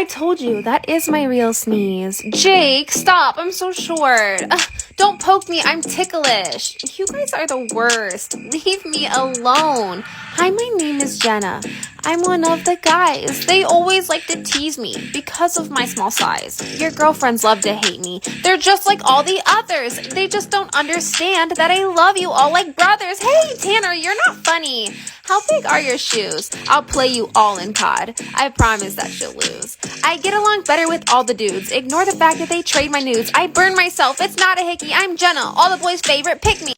I told you, that is my real sneeze. Jake, stop. I'm so short. Don't poke me. I'm ticklish. You guys are the worst. Leave me alone. Hi, my name is Jenna. I'm one of the guys. They always like to tease me because of my small size. Your girlfriends love to hate me. They're just like all the others. They just don't understand that I love you all like brothers. Hey, Tanner, you're not funny. How big are your shoes? I'll play you all in COD. I promise that you'll lose. I get along better with all the dudes. Ignore the fact that they trade my nudes. I burn myself. It's not a hickey. I'm Jenna, all the boys' favorite pick me.